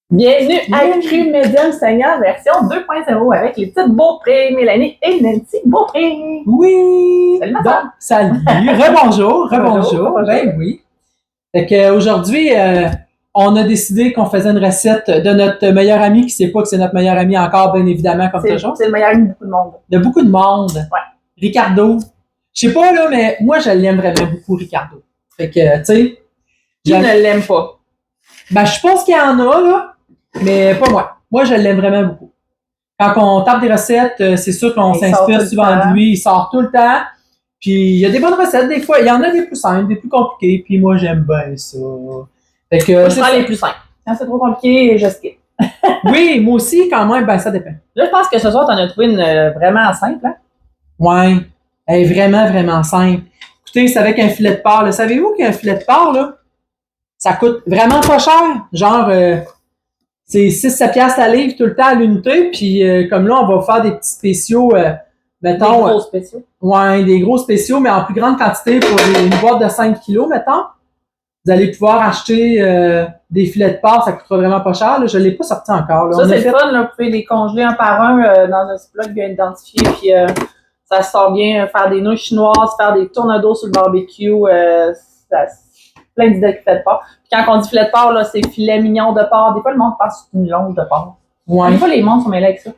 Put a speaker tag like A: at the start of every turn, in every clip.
A: Bienvenue à Cru Médium Seigneur version 2.0 avec les petites Beaupré, Mélanie et Nancy Beaupré.
B: Oui!
A: Salut, ma
B: Donc,
A: soeur.
B: salut! Rebonjour!
A: Rebonjour.
B: Ben oui. Fait qu'aujourd'hui, on a décidé qu'on faisait une recette de notre meilleur ami, qui ne sait pas que c'est notre meilleur ami encore, bien évidemment, comme toujours.
A: C'est le meilleur ami de beaucoup de monde.
B: De beaucoup de monde.
A: Ouais.
B: Ricardo. Je sais pas, là, mais moi, je l'aime vraiment beaucoup, Ricardo. Fait que, tu sais...
A: Qui ne l'aime pas?
B: Ben, je pense qu'il y en a, là, mais pas moi. Moi, je l'aime vraiment beaucoup. Quand on tape des recettes, c'est sûr qu'on s'inspire souvent de lui. Il sort tout le temps. Puis, il y a des bonnes recettes, des fois. Il y en a des plus simples, des plus compliquées. Puis, moi, j'aime bien ça. Fait que,
A: moi, je prends les plus simples. Quand c'est trop compliqué, je skip.
B: Oui, moi aussi, quand même, ben, ça dépend.
A: Là, je pense que ce soir, tu en as trouvé une vraiment simple. Hein?
B: Ouais. Elle est vraiment, vraiment simple. Écoutez, c'est avec un filet de porc. Là. Savez-vous qu'un filet de porc, là, ça coûte vraiment pas cher? Genre, c'est 6-7 piastres la livre tout le temps à l'unité. Puis, comme là, on va faire des petits spéciaux, mettons.
A: Des gros spéciaux.
B: Ouais, des gros spéciaux, mais en plus grande quantité pour une boîte de 5 kilos, mettons. Vous allez pouvoir acheter des filets de porc, ça coûtera vraiment pas cher. Là. Je ne l'ai pas sorti encore. Là.
A: Ça, c'est le fun. Là, vous pouvez les congeler un par un dans un Ziploc bien identifié. Puis, ça sort bien. Faire des nouilles chinoises, faire des tournedos sur le barbecue. Plein d'idées de filets de porc. Puis quand on dit filet de porc, là, c'est filet mignon de porc. Des fois, le monde pense que c'est une longe de porc.
B: Ouais.
A: Des fois, les mondes sont mêlés avec ça.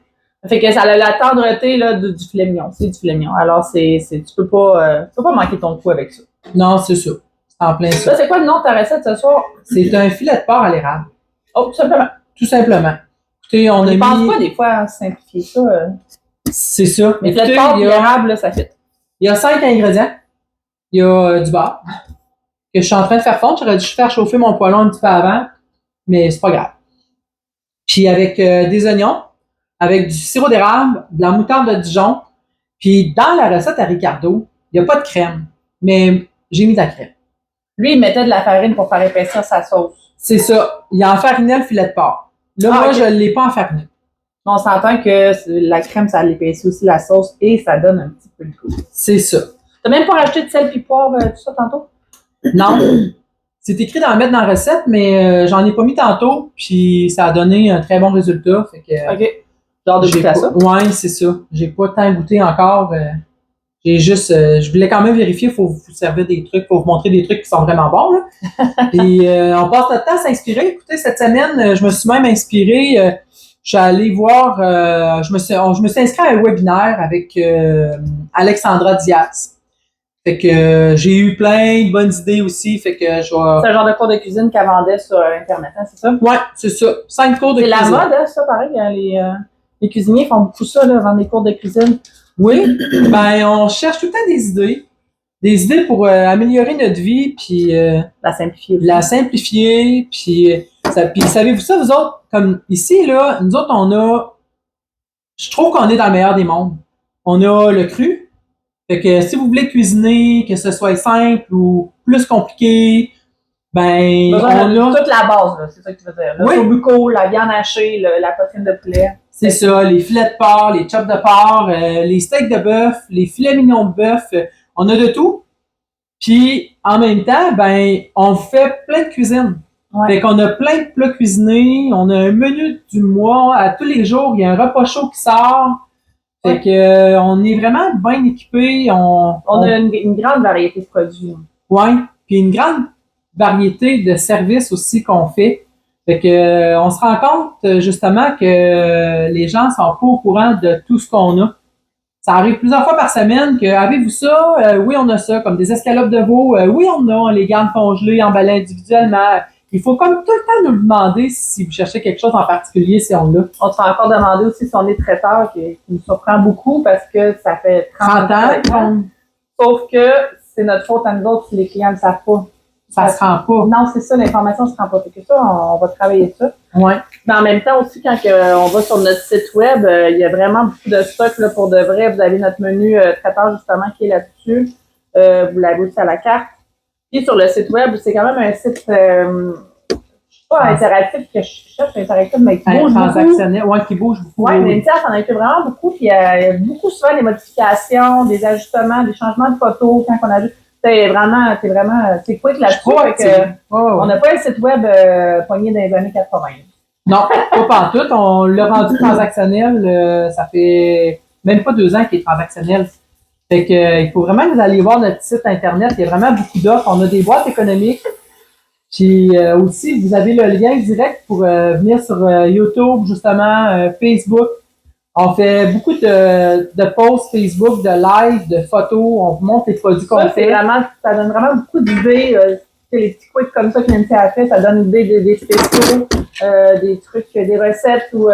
A: Ça fait que ça a la tendreté là, du filet mignon. C'est du filet mignon. Alors, tu peux pas manquer ton coup avec ça.
B: Non, c'est ça. C'est en plein ça.
A: Ça, c'est quoi le nom de ta recette ce soir?
B: C'est un filet de porc à l'érable.
A: Oh, tout simplement.
B: Tout simplement. Écoutez, on a mis...
A: pense pas des fois à simplifier ça.
B: C'est ça.
A: Mais filet de porc et l'érable, ça fit.
B: Il y a 5 ingrédients. Il y a du beurre que je suis en train de faire fondre. J'aurais dû faire chauffer mon poêlon un petit peu avant, mais c'est pas grave. Puis avec des oignons, avec du sirop d'érable, de la moutarde de Dijon. Puis dans la recette à Ricardo, il n'y a pas de crème, mais j'ai mis de la crème.
A: Lui, il mettait de la farine pour faire épaissir sa sauce.
B: C'est ça. Il a enfarinait le filet de porc. Là, moi, je ne l'ai pas enfariné.
A: On s'entend que la crème, ça l'épaissit aussi la sauce et ça donne un petit peu de goût.
B: C'est ça.
A: T'as même pas rajouté de sel puis poivre, tout ça tantôt?
B: Non. C'est écrit d'en mettre dans la recette, mais j'en ai pas mis tantôt, puis ça a donné un très bon résultat. Fait que,
A: OK. Genre de goûter à ça?
B: Ouais, c'est ça. J'ai pas tant goûté encore. J'ai juste... je voulais quand même vérifier, il faut vous servir des trucs, faut vous montrer des trucs qui sont vraiment bons. Là. Puis on passe notre temps à s'inspirer. Écoutez, cette semaine, je me suis même inspirée. Je suis allée voir... je me suis inscrit à un webinaire avec Alexandra Diaz. Fait que j'ai eu plein de bonnes idées aussi. Fait que je vais...
A: C'est un genre de cours de cuisine qu'elle vendait sur Internet, hein, c'est ça?
B: Ouais, c'est ça. 5 cours de cuisine.
A: C'est la mode, hein, ça, pareil. Les cuisiniers font beaucoup ça, là, vendre des cours de cuisine.
B: Oui, ben on cherche tout le temps des idées. Des idées pour améliorer notre vie, puis...
A: la simplifier.
B: La simplifier, puis savez-vous ça, vous autres? Comme ici, là, nous autres, on a... Je trouve qu'on est dans le meilleur des mondes. On a le cru. Fait que si vous voulez cuisiner, que ce soit simple ou plus compliqué, ben,
A: on a toute la base, là, c'est ça que tu veux dire. Le sobuco, la viande hachée, la poitrine de poulet.
B: C'est ça, les filets de porc, les chops de porc, les steaks de bœuf, les filets mignons de bœuf, on a de tout. Puis, en même temps, ben, on fait plein de cuisine. Ouais. Fait qu'on a plein de plats cuisinés, on a un menu du mois, à tous les jours, il y a un repas chaud qui sort. Fait que on est vraiment bien équipés. On
A: a une grande variété de produits.
B: Oui, puis une grande variété de services aussi qu'on fait. Fait que on se rend compte justement que les gens sont pas au courant de tout ce qu'on a. Ça arrive plusieurs fois par semaine que avez-vous ça? Oui, on a ça, comme des escalopes de veau. Oui, on les garde congelées, emballées individuellement. Il faut comme tout le temps nous demander si vous cherchez quelque chose en particulier, si on l'a.
A: On se fait encore demander aussi si on est traiteur, qui nous surprend beaucoup parce que ça fait 30 ans. Sauf que c'est notre faute à nous autres si les clients ne le savent pas.
B: Ça se rend pas.
A: Non, c'est ça, l'information ne se rend pas. Fait que ça, on va travailler ça.
B: Oui.
A: Mais en même temps aussi, quand on va sur notre site web, il y a vraiment beaucoup de stock là, pour de vrai. Vous avez notre menu traiteur justement qui est là-dessus. Vous l'avez aussi à la carte. Puis sur le site web, c'est quand même un site pas interactif que je cherche, interactif, mais qui bouge
B: transactionnel, oui, qui bouge beaucoup.
A: Oui, mais Nancy, ça en a été vraiment beaucoup. Puis il y a beaucoup souvent des modifications, des ajustements, des changements de photos quand on ajoute. C'est vraiment quick là-dessus. On n'a pas un site web pogné dans les années 80.
B: Non, pas pantoute. On l'a rendu transactionnel. Ça fait même pas 2 ans qu'il est transactionnel. Fait que, il faut vraiment que vous alliez voir notre site internet. Il y a vraiment beaucoup d'offres. On a des boîtes économiques. Puis aussi, vous avez le lien direct pour venir sur YouTube, justement, Facebook. On fait beaucoup de posts Facebook, de live, de photos. On vous montre les produits qu'on fait.
A: Ça donne vraiment beaucoup d'idées. Les petits quick comme ça que Nancy a fait, ça donne l'idée des spéciaux, des trucs, des recettes ou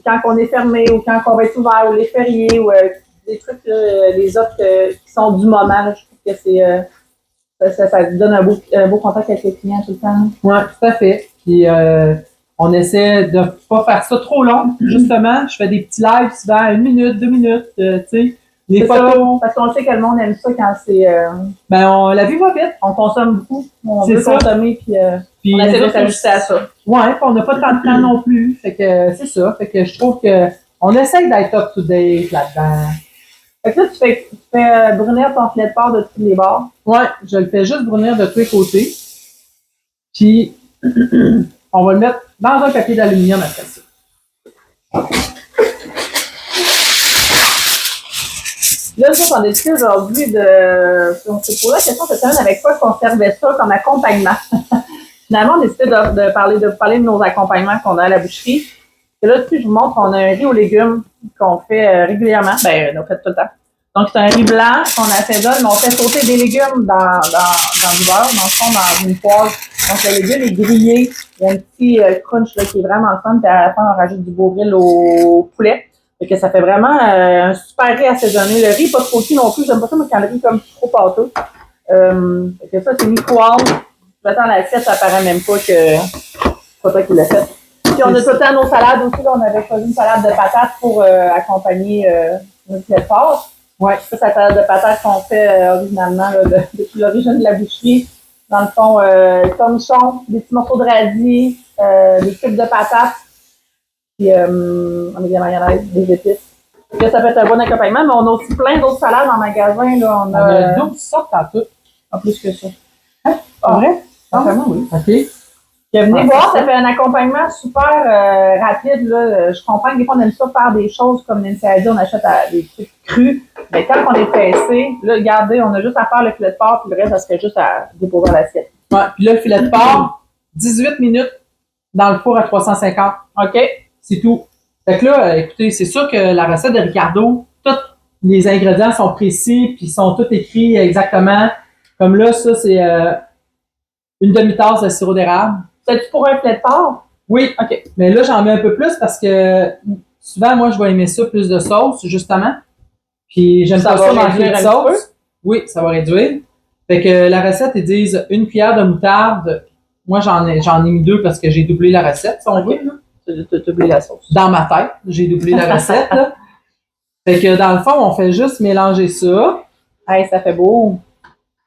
A: quand on est fermé ou quand on va être ouvert ou les fériés ou des trucs, les offres qui sont du moment. Là, je trouve que ça donne un beau contact avec les clients tout le temps.
B: Oui, tout à fait. Puis on essaie de pas faire ça trop long. Justement, je fais des petits lives souvent, 1 minute, 2 minutes, tu sais. Les photos.
A: Ça, parce qu'on sait que le monde aime ça quand c'est.
B: La vie va vite.
A: On consomme beaucoup. On
B: veut
A: consommer, puis on essaie de s'ajuster à ça.
B: Ouais, puis on n'a pas tant de temps non plus. Fait que c'est ça. Fait que je trouve que on essaie d'être up to date là-dedans.
A: Fait que là, tu fais brunir ton filet de porc de tous les bords.
B: Ouais, je le fais juste brunir de tous les côtés. Puis, on va le mettre dans un papier d'aluminium après ça.
A: Là, on a décidé aujourd'hui on s'est posé la question cette semaine avec quoi qu'on servait ça comme accompagnement. Finalement, on a décidé de vous parler de nos accompagnements qu'on a à la boucherie. Et là, dessus, je vous montre, on a un riz aux légumes qu'on fait régulièrement. Ben, on fait tout le temps. Donc, c'est un riz blanc qu'on assaisonne, mais on fait sauter des légumes dans du beurre, dans le fond, dans une poêle. Donc, le légume est grillé. Il y a un petit crunch là, qui est vraiment le fun. Puis à la fin, on rajoute du Beauvril au poulet. Fait que ça fait vraiment un super riz assaisonné. Le riz, pas trop cuit non plus. J'aime pas ça, mais quand le riz est comme trop pâteux. Fait que ça, c'est micro-ondes. Tu mets dans l'assiette, ça paraît même pas que c'est pas toi qui l'as fait. Puis on a tout le temps nos salades aussi. Là, on avait choisi une salade de patates pour accompagner notre filet de porc. Ouais, ça, c'est la salade de patates qu'on fait originalement là, depuis l'origine de la boucherie. Dans le fond, cornichons, des petits morceaux de radis, des cubes de patates. Puis on a des mayonnaise, des épices. Là, ça peut être un bon accompagnement, mais on a aussi plein d'autres salades en magasin. Là, on
B: a 12 sortes en tout.
A: En plus que ça.
B: Hein? Pas vrai?
A: Vraiment, oui.
B: OK.
A: Puis, venez voir, ça fait un accompagnement super rapide. Là. Je comprends que des fois, on aime ça faire des choses comme Nancy a dit, on achète des trucs crus. Mais quand on est pressé, là, regardez, on a juste à faire le filet de porc, puis le reste, ça serait juste à déposer à l'assiette.
B: Ouais, puis là, le filet de porc, 18 minutes dans le four à 350.
A: OK.
B: C'est tout. Fait que là, écoutez, c'est sûr que la recette de Ricardo, tous les ingrédients sont précis, puis sont tous écrits exactement. Comme là, ça, c'est une demi-tasse de sirop d'érable.
A: C'est-tu pour un filet de porc?
B: Oui. OK. Mais là, j'en mets un peu plus parce que souvent, moi, je vais aimer ça plus de sauce, justement. Puis j'aime pas ça manger de sauce. Oui, ça va réduire. Fait que la recette, ils disent 1 cuillère de moutarde. Moi, j'en ai mis 2 parce que j'ai doublé la recette, si on veut.
A: Tu as doublé la sauce.
B: Dans ma tête, j'ai doublé la recette. Là. Fait que dans le fond, on fait juste mélanger ça.
A: Hey, ça fait beau.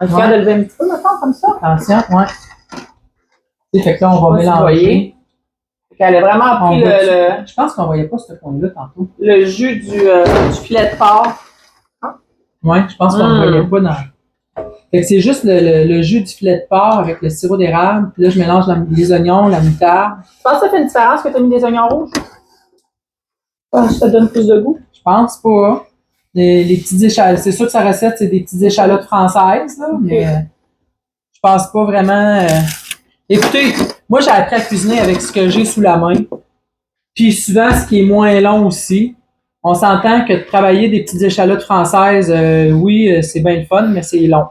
A: On va de lever un petit peu maintenant, comme ça.
B: Attention, ouais. Fait que là, on va mélanger.
A: Elle a vraiment pris
B: Je pense qu'on voyait pas ce point-là tantôt.
A: Le jus du filet de porc.
B: Oui, je pense qu'on ne voyait pas dans. Fait que c'est juste le jus du filet de porc avec le sirop d'érable. Puis là, je mélange les oignons, la moutarde.
A: Tu penses que ça fait une différence que tu as mis des oignons rouges? Ça donne plus de goût?
B: Je pense pas. Les petites échalotes. C'est sûr que sa recette, c'est des petites échalotes françaises, là, mais je pense pas vraiment. Écoutez, moi, j'ai appris à cuisiner avec ce que j'ai sous la main. Puis souvent, ce qui est moins long aussi. On s'entend que de travailler des petites échalotes françaises, oui, c'est bien le fun, mais c'est long.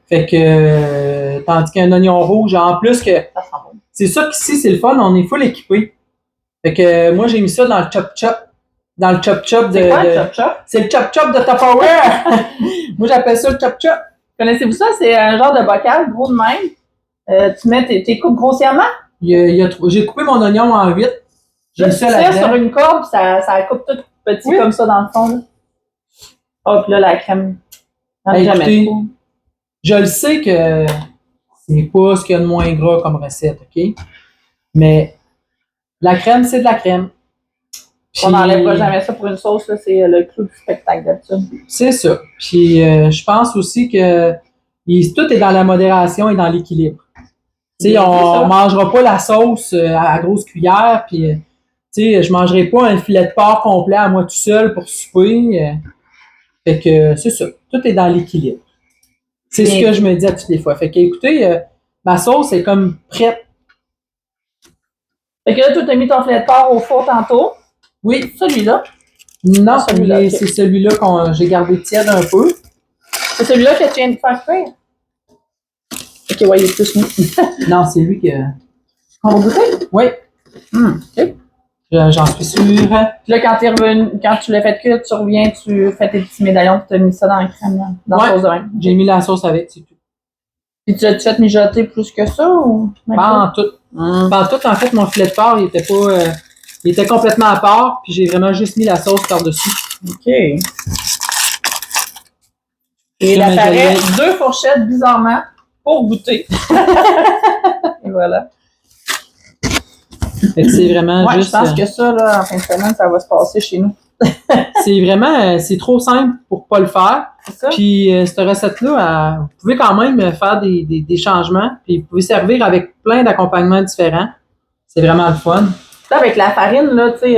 B: Fait que, tandis qu'un oignon rouge, en plus que, c'est sûr qu'ici, c'est le fun, on est full équipé. Fait que, moi, j'ai mis ça dans le chop-chop. Dans le chop-chop de...
A: C'est quoi le chop-chop?
B: C'est le chop-chop de Tupperware! Moi, j'appelle ça le chop-chop.
A: Connaissez-vous ça? C'est un genre de bocal, gros de même. Tu mets tes coupes grossièrement?
B: J'ai coupé mon oignon en 8.
A: J'ai mis ça sur une corde, ça coupe tout petit comme ça dans le fond. Oh, puis là, la crème.
B: Écoutez, je le sais que c'est pas ce qu'il y a de moins gras comme recette, OK? Mais la crème, c'est de la crème.
A: Puis, on n'enlèvera jamais ça pour une sauce, là, c'est le clou du spectacle d'habitude.
B: C'est ça. Puis je pense aussi que tout est dans la modération et dans l'équilibre. Tu sais,
A: Bien dit,
B: on
A: ça.
B: mangera pas la sauce à la grosse cuillère, puis tu sais, je mangerai pas un filet de porc complet à moi tout seul pour souper. Fait que c'est ça. Tout est dans l'équilibre. C'est ce
A: Bien
B: que
A: dit.
B: je me dis à toutes les fois. Fait que écoutez, ma sauce est comme prête.
A: Fait que là, toi, t'as mis ton filet de porc au four tantôt.
B: Oui.
A: Celui-là.
B: Non,
A: celui-là, ok.
B: c'est celui-là que j'ai gardé tiède un peu.
A: C'est celui-là que tu viens de faire cuire. Ok, ouais, il est plus mou.
B: Non, c'est lui que.
A: On va goûter?
B: Oui,
A: Ok.
B: j'en suis sûre.
A: Puis là, quand t'es revenu, quand tu l'as fait cuire, tu reviens, tu fais tes petits médaillons, puis tu as mis ça dans la crème, là, dans la sauce de vin.
B: J'ai mis la sauce avec, c'est tout.
A: Puis tu as fait mijoter plus que ça ou?
B: Pas en tout. Pas en tout, en fait, mon filet de porc, il était pas. Il était complètement à part, puis j'ai vraiment juste mis la sauce par-dessus.
A: OK. Et il apparaît 2 fourchettes, bizarrement, pour goûter. Et voilà.
B: Fait que c'est vraiment
A: Ouais,
B: juste.
A: je pense que ça, là, en fin de semaine, ça va se passer chez nous.
B: C'est vraiment. C'est trop simple pour pas le faire.
A: C'est ça?
B: Puis cette recette-là, vous pouvez quand même faire des changements, puis vous pouvez servir avec plein d'accompagnements différents. C'est vraiment le fun.
A: Là, avec la farine, là, tu sais,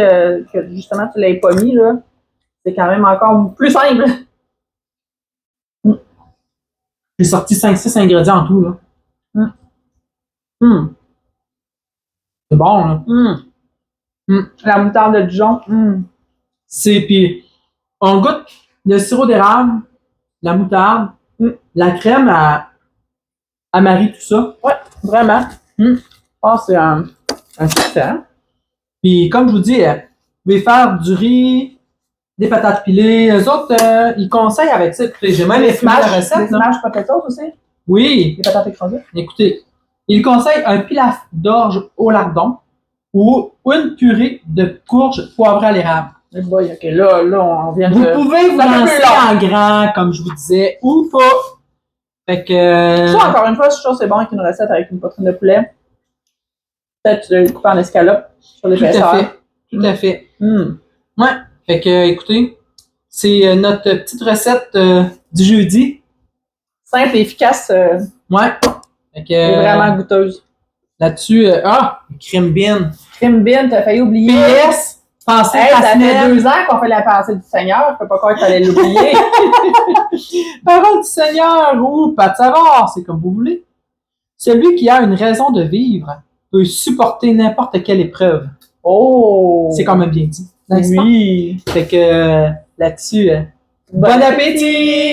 A: que justement, tu l'avais pas mis, là, c'est quand même encore plus simple.
B: J'ai sorti 5-6 ingrédients en tout, là. C'est bon, là.
A: La moutarde de Dijon.
B: Puis on goûte le sirop d'érable, la moutarde, la crème à marie, tout ça.
A: Ouais, vraiment. Oh, c'est un succès.
B: Puis comme je vous dis, vous pouvez faire du riz, des patates pilées. Eux autres, ils conseillent avec ça. Écoutez, j'ai même écrit la recette.
A: Des smash potatoes aussi.
B: Oui.
A: Des patates écrasées.
B: Écoutez, ils conseillent un pilaf d'orge au lardon ou une purée de courge poivrée à l'érable.
A: Eh boy, ok, là, on vient de...
B: Vous pouvez vous
A: Ça fait
B: lancer
A: plus
B: en grand, comme je vous disais, ou pas. Fait que...
A: Ça, encore une fois, je suis sûre que c'est bon avec une recette avec une poitrine de poulet. Peut-être tu le coupes en escalope sur l'épaisseur.
B: Tout à fait. Tout à fait.
A: Ouais.
B: Fait que, écoutez, c'est notre petite recette du jeudi.
A: Simple et efficace.
B: Ouais. Fait que,
A: Et vraiment goûteuse.
B: Là-dessus, crème bean.
A: Crème bean, t'as failli oublier.
B: PS, pensez
A: Hey,
B: la
A: ça
B: semaine.
A: fait 2 ans qu'on fait la pensée du Seigneur. Je peux pas croire que t'allais l'oublier.
B: Parole du Seigneur ou pas de savoir, c'est comme vous voulez. Celui qui a une raison de vivre peut supporter n'importe quelle épreuve.
A: Oh!
B: C'est quand même bien dit.
A: Oui.
B: Fait que là-dessus, bon appétit!